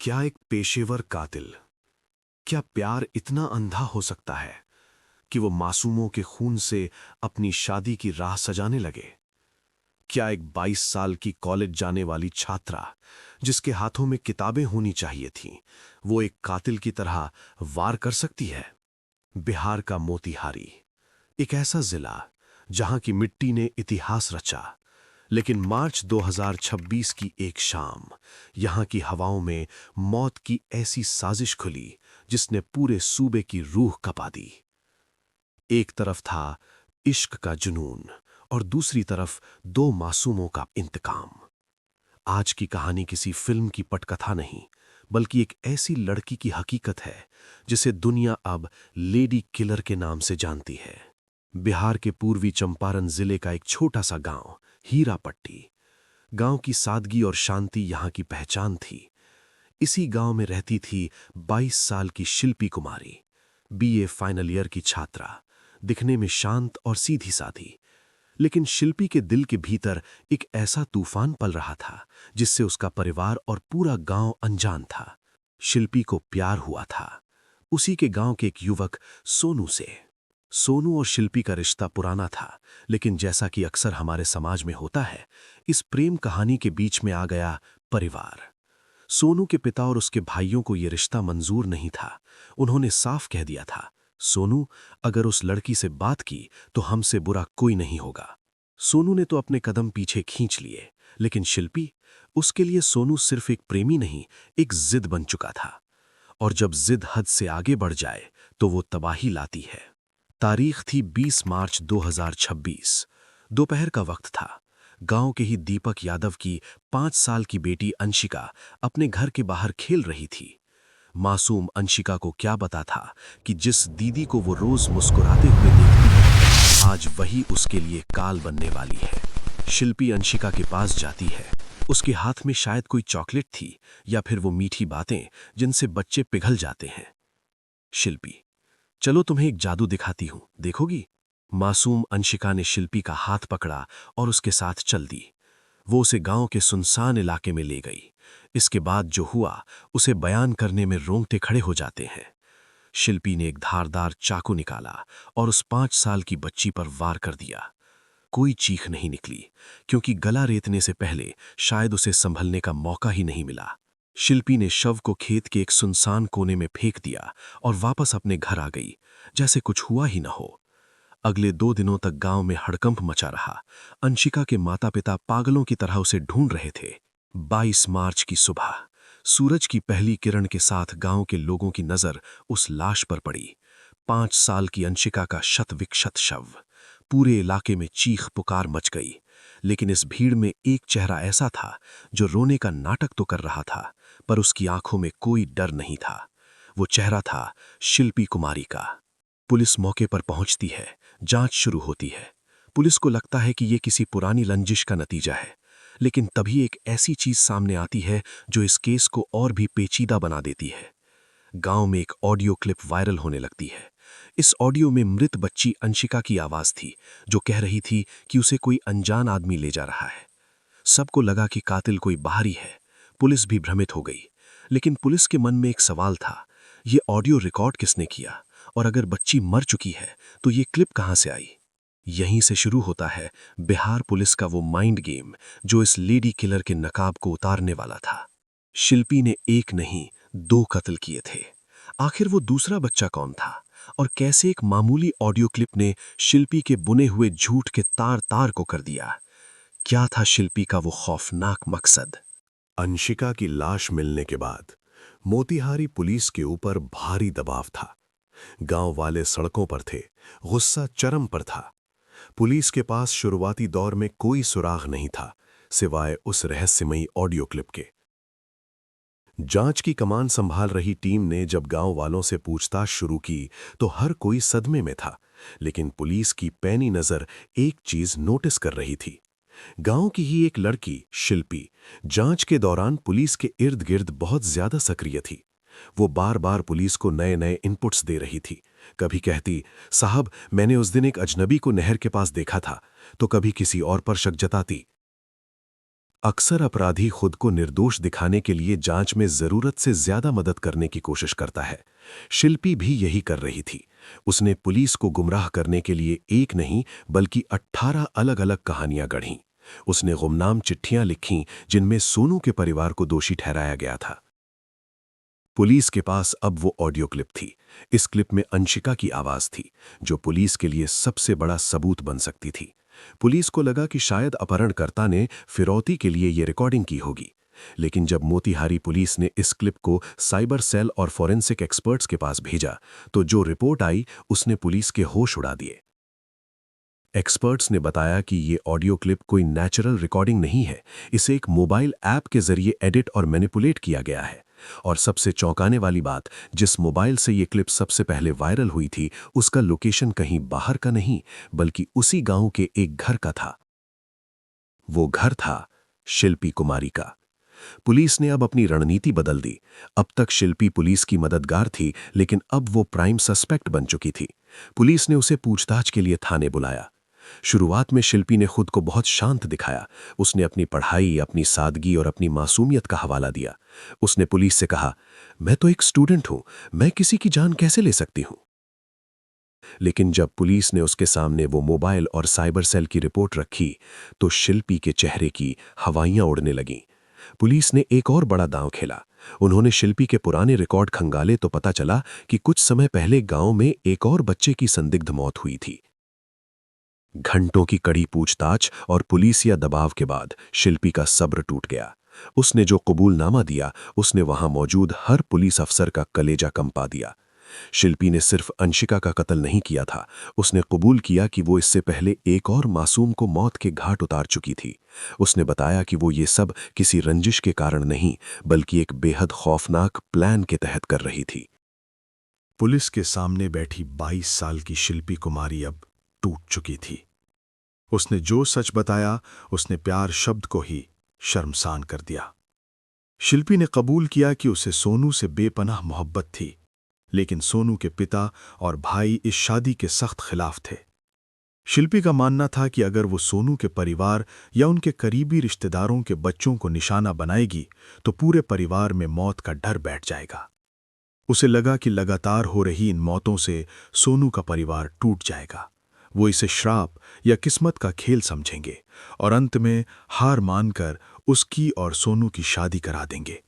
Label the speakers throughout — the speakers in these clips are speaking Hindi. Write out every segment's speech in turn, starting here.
Speaker 1: क्या एक पेशेवर कातिल, क्या प्यार इतना अंधा हो सकता है कि वो मासूमों के खून से अपनी शादी की राह सजाने लगे? क्या एक 22 साल की कॉलेज जाने वाली छात्रा, जिसके हाथों में किताबें होनी चाहिए थीं, वो एक कातिल की तरह वार कर सकती है? बिहार का मोतिहारी, एक ऐसा जिला जहां की मिट्टी ने इतिहास रचा, लेकिन मार्च 2026 की एक शाम यहां की हवाओं में मौत की ऐसी साजिश खुली जिसने पूरे सूबे की रूह कपा दी। एक तरफ था इश्क का जुनून और दूसरी तरफ दो मासूमों का इंतकाम। आज की कहानी किसी फिल्म की पटकथा नहीं, बल्कि एक ऐसी लड़की की हकीकत है जिसे दुनिया अब लेडी किलर के नाम से जानती है। बिहार के पूर्वी चंपारण जिले का एक छोटा सा गांव हीरापट्टी। गांव की सादगी और शांति यहां की पहचान थी। इसी गांव में रहती थी 22 साल की शिल्पी कुमारी, बीए फाइनल ईयर की छात्रा, दिखने में शांत और सीधी साधी। लेकिन शिल्पी के दिल के भीतर एक ऐसा तूफान पल रहा था जिससे उसका परिवार और पूरा गांव अनजान था। शिल्पी को प्यार हुआ था उसी के गांव के एक युवक सोनू से। सोनू और शिल्पी का रिश्ता पुराना था, लेकिन जैसा कि अक्सर हमारे समाज में होता है, इस प्रेम कहानी के बीच में आ गया परिवार। सोनू के पिता और उसके भाइयों को यह रिश्ता मंजूर नहीं था। उन्होंने साफ कह दिया था, सोनू, अगर उस लड़की से बात की तो हमसे बुरा कोई नहीं होगा। सोनू ने तो अपने कदम पीछे खींच लिए, लेकिन शिल्पी, उसके लिए सोनू सिर्फ एक प्रेमी नहीं, एक जिद बन चुका था। और जब जिद हद से आगे बढ़ जाए तो वो तबाही लाती है। तारीख थी 20 मार्च 2026। दोपहर का वक्त था। गांव के ही दीपक यादव की 5 साल की बेटी अंशिका अपने घर के बाहर खेल रही थी। मासूम अंशिका को क्या पता था कि जिस दीदी को वो रोज मुस्कुराते हुए देखती है, आज वही उसके लिए काल बनने वाली है। शिल्पी अंशिका के पास जाती है। उसके हाथ में शायद कोई चॉकलेट थी या फिर वो मीठी बातें जिनसे बच्चे पिघल जाते हैं। शिल्पी, चलो तुम्हें एक जादू दिखाती हूं, देखोगी? मासूम अंशिका ने शिल्पी का हाथ पकड़ा और उसके साथ चल दी। वो उसे गांव के सुनसान इलाके में ले गई। इसके बाद जो हुआ उसे बयान करने में रोंगटे खड़े हो जाते हैं। शिल्पी ने एक धारदार चाकू निकाला और उस 5 साल की बच्ची पर वार कर दिया। कोई चीख नहीं निकली, क्योंकि गला रेतने से पहले शायद उसे संभलने का मौका ही नहीं मिला। शिल्पी ने शव को खेत के एक सुनसान कोने में फेंक दिया और वापस अपने घर आ गई, जैसे कुछ हुआ ही न हो। अगले 2 दिनों तक गांव में हड़कंप मचा रहा। अंशिका के माता पिता पागलों की तरह उसे ढूंढ रहे थे। 22 मार्च की सुबह सूरज की पहली किरण के साथ गांव के लोगों की नजर उस लाश पर पड़ी। 5 साल की अंशिका का शत विक्षत शव। पूरे इलाके में चीख पुकार मच गई। लेकिन इस भीड़ में एक चेहरा ऐसा था जो रोने का नाटक तो कर रहा था, पर उसकी आंखों में कोई डर नहीं था। वो चेहरा था शिल्पी कुमारी का। पुलिस मौके पर पहुंचती है। जांच शुरू होती है। पुलिस को लगता है कि ये किसी पुरानी रंजिश का नतीजा है, लेकिन तभी एक ऐसी चीज सामने आती है जो इस केस को और भी पेचीदा बना देती है। गांव में एक ऑडियो क्लिप वायरल होने लगती है। इस ऑडियो में मृत बच्ची अंशिका की आवाज थी, जो कह रही थी कि उसे कोई अनजान आदमी ले जा रहा है। सबको लगा कि कातिल कोई बाहरी है। पुलिस भी भ्रमित हो गई। लेकिन पुलिस के मन में एक सवाल था, ये ऑडियो रिकॉर्ड किसने किया? और अगर बच्ची मर चुकी है तो ये क्लिप कहां से आई? यहीं से शुरू होता है बिहार पुलिस का वो माइंड गेम जो इस लेडी किलर के नकाब को उतारने वाला था। शिल्पी ने एक नहीं, 2 कत्ल किए थे। आखिर वो दूसरा बच्चा कौन था? और कैसे एक मामूली ऑडियो क्लिप ने शिल्पी के बुने हुए झूठ के तार तार को कर दिया? क्या था शिल्पी का वो खौफनाक मकसद?
Speaker 2: अंशिका की लाश मिलने के बाद मोतिहारी पुलिस के ऊपर भारी दबाव था। गांव वाले सड़कों पर थे, गुस्सा चरम पर था। पुलिस के पास शुरुआती दौर में कोई सुराग नहीं था, सिवाय उस रहस्यमयी ऑडियो क्लिप के। जांच की कमान संभाल रही टीम ने जब गांव वालों से पूछताछ शुरू की तो हर कोई सदमे में था, लेकिन पुलिस की पैनी नजर एक चीज नोटिस कर रही थी। गांव की ही एक लड़की शिल्पी जांच के दौरान पुलिस के इर्द गिर्द बहुत ज्यादा सक्रिय थी। वो बार बार पुलिस को नए नए इनपुट्स दे रही थी। कभी कहती, साहब, मैंने उस दिन एक अजनबी को नहर के पास देखा था, तो कभी किसी और पर शक जताती। अक्सर अपराधी खुद को निर्दोष दिखाने के लिए जांच में जरूरत से ज्यादा मदद करने की कोशिश करता है। शिल्पी भी यही कर रही थी। उसने पुलिस को गुमराह करने के लिए एक नहीं बल्कि 18 अलग-अलग कहानियां गढ़ीं। उसने गुमनाम चिट्ठियां लिखीं जिनमें सोनू के परिवार को दोषी ठहराया गया था। पुलिस के पास अब वो ऑडियो क्लिप थी। इस क्लिप में अंशिका की आवाज थी, जो पुलिस के लिए सबसे बड़ा सबूत बन सकती थी। पुलिस को लगा कि शायद अपहरणकर्ता ने फिरौती के लिए ये रिकॉर्डिंग की होगी। लेकिन जब मोतिहारी पुलिस ने इस क्लिप को साइबर सेल और फॉरेंसिक एक्सपर्ट्स के पास भेजा, तो जो रिपोर्ट आई उसने पुलिस के होश उड़ा दिए। एक्सपर्ट्स ने बताया कि ये ऑडियो क्लिप कोई नेचुरल रिकॉर्डिंग नहीं है, इसे एक मोबाइल ऐप के जरिए एडिट और मैनिपुलेट किया गया है। और सबसे चौंकाने वाली बात, जिस मोबाइल से ये क्लिप सबसे पहले वायरल हुई थी, उसका लोकेशन कहीं बाहर का नहीं बल्कि उसी गांव के एक घर का था। वो घर था शिल्पी कुमारी का। पुलिस ने अब अपनी रणनीति बदल दी। अब तक शिल्पी पुलिस की मददगार थी, लेकिन अब वो प्राइम सस्पेक्ट बन चुकी थी। पुलिस ने उसे पूछताछ के लिए थाने बुलाया। शुरुआत में शिल्पी ने खुद को बहुत शांत दिखाया। उसने अपनी पढ़ाई, अपनी सादगी और अपनी मासूमियत का हवाला दिया। उसने पुलिस से कहा, मैं तो एक स्टूडेंट हूं, मैं किसी की जान कैसे ले सकती हूं? लेकिन जब पुलिस ने उसके सामने वो मोबाइल और साइबर सेल की रिपोर्ट रखी, तो शिल्पी के चेहरे की हवाइयां उड़ने लगीं। पुलिस ने एक और बड़ा दांव खेला। उन्होंने शिल्पी के पुराने रिकॉर्ड खंगाले तो पता चला कि कुछ समय पहले गांव में एक और बच्चे की संदिग्ध मौत हुई थी। घंटों की कड़ी पूछताछ और पुलिसिया दबाव के बाद शिल्पी का सब्र टूट गया। उसने जो कबूलनामा दिया, उसने वहां मौजूद हर पुलिस अफसर का कलेजा कंपा दिया। शिल्पी ने सिर्फ अंशिका का कत्ल नहीं किया था, उसने कबूल किया कि वो इससे पहले एक और मासूम को मौत के घाट उतार चुकी थी। उसने बताया कि वो ये सब किसी रंजिश के कारण नहीं, बल्कि एक बेहद खौफनाक प्लान के तहत कर रही थी।
Speaker 1: पुलिस के सामने बैठी 22 साल की शिल्पी कुमारी अब टूट चुकी थी। उसने जो सच बताया, उसने प्यार शब्द को ही शर्मसार कर दिया। शिल्पी ने कबूल किया कि उसे सोनू से बेपनाह मोहब्बत थी, लेकिन सोनू के पिता और भाई इस शादी के सख्त खिलाफ थे। शिल्पी का मानना था कि अगर वो सोनू के परिवार या उनके करीबी रिश्तेदारों के बच्चों को निशाना बनाएगी, तो पूरे परिवार में मौत का डर बैठ जाएगा। उसे लगा कि लगातार हो रही इन मौतों से सोनू का परिवार टूट जाएगा। वो इसे श्राप या किस्मत का खेल समझेंगे और अंत में हार मानकर उसकी और सोनू की शादी करा देंगे।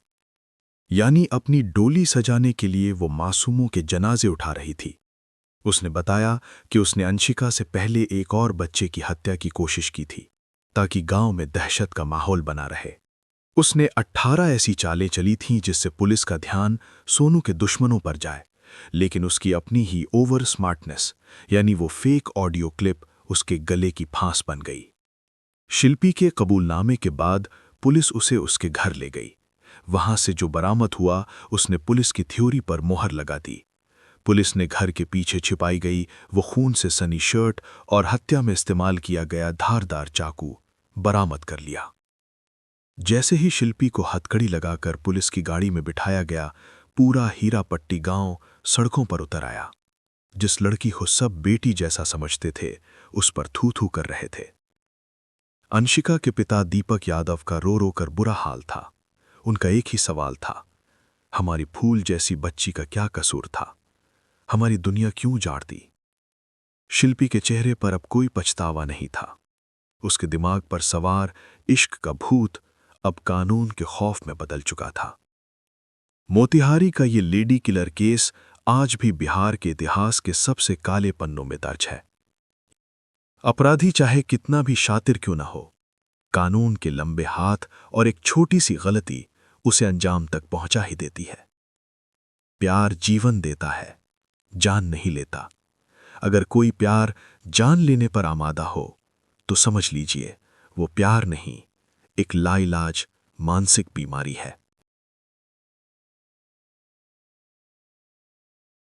Speaker 1: यानी अपनी डोली सजाने के लिए वो मासूमों के जनाजे उठा रही थी। उसने बताया कि उसने अंशिका से पहले एक और बच्चे की हत्या की कोशिश की थी, ताकि गांव में दहशत का माहौल बना रहे। उसने 18 ऐसी चालें चली थीं जिससे पुलिस का ध्यान सोनू के दुश्मनों पर जाए, लेकिन उसकी अपनी ही ओवर स्मार्टनेस, यानी वो फेक ऑडियो क्लिप, उसके गले की फांस बन गई। शिल्पी के कबूलनामे के बाद पुलिस उसे उसके घर ले गई। वहां से जो बरामद हुआ, उसने पुलिस की थ्योरी पर मोहर लगा दी। पुलिस ने घर के पीछे छिपाई गई वो खून से सनी शर्ट और हत्या में इस्तेमाल किया गया धारदार चाकू बरामद कर लिया। जैसे ही शिल्पी को हथकड़ी लगाकर पुलिस की गाड़ी में बिठाया गया, पूरा हीरापट्टी गांव सड़कों पर उतर आया। जिस लड़की को सब बेटी जैसा समझते थे, उस पर थू थू कर रहे थे। अंशिका के पिता दीपक यादव का रो रो कर बुरा हाल था। उनका एक ही सवाल था, हमारी फूल जैसी बच्ची का क्या कसूर था? हमारी दुनिया क्यों जाड़ दी? शिल्पी के चेहरे पर अब कोई पछतावा नहीं था। उसके दिमाग पर सवार इश्क का भूत अब कानून के खौफ में बदल चुका था। मोतिहारी का ये लेडी किलर केस आज भी बिहार के इतिहास के सबसे काले पन्नों में दर्ज है। अपराधी चाहे कितना भी शातिर क्यों ना हो, कानून के लंबे हाथ और एक छोटी सी गलती उसे अंजाम तक पहुंचा ही देती है। प्यार जीवन देता है, जान नहीं लेता। अगर कोई प्यार जान लेने पर आमादा हो, तो समझ लीजिए वो प्यार नहीं, एक लाइलाज मानसिक बीमारी है।